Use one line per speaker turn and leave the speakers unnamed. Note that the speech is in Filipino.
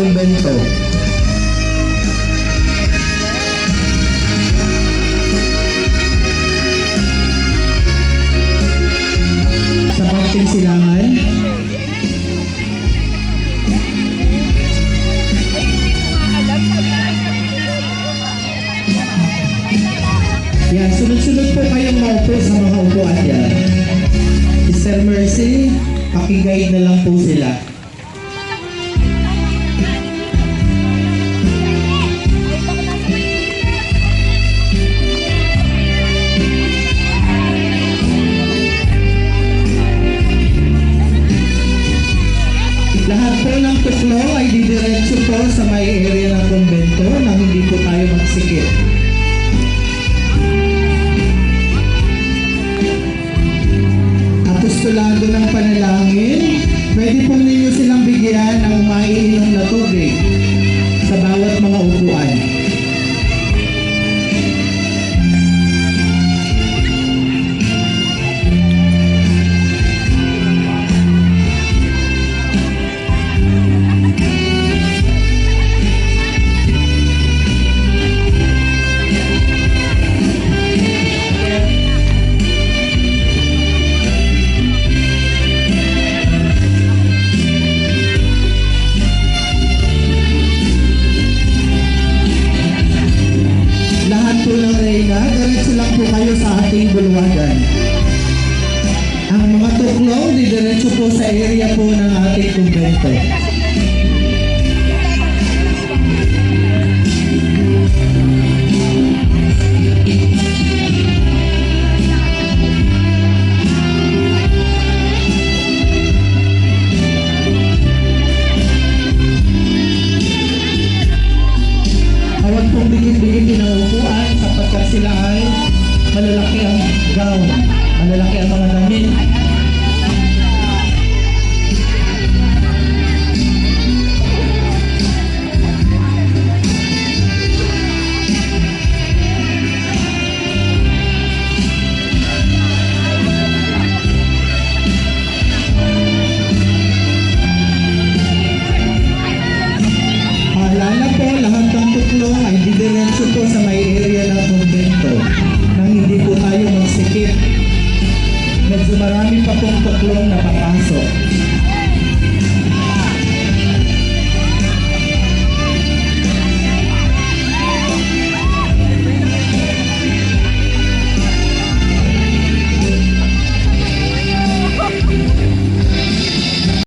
kumbento. Sa Parting Silangan, yan, sunod-sunod po kayong maupo sa mga upuan yan. Sister Mercy, pakiguide na lang po sila. Lahat po ng tuklo ay didiretso po sa may area ng kumbento nang hindi po tayo magsikip. Apostolado ng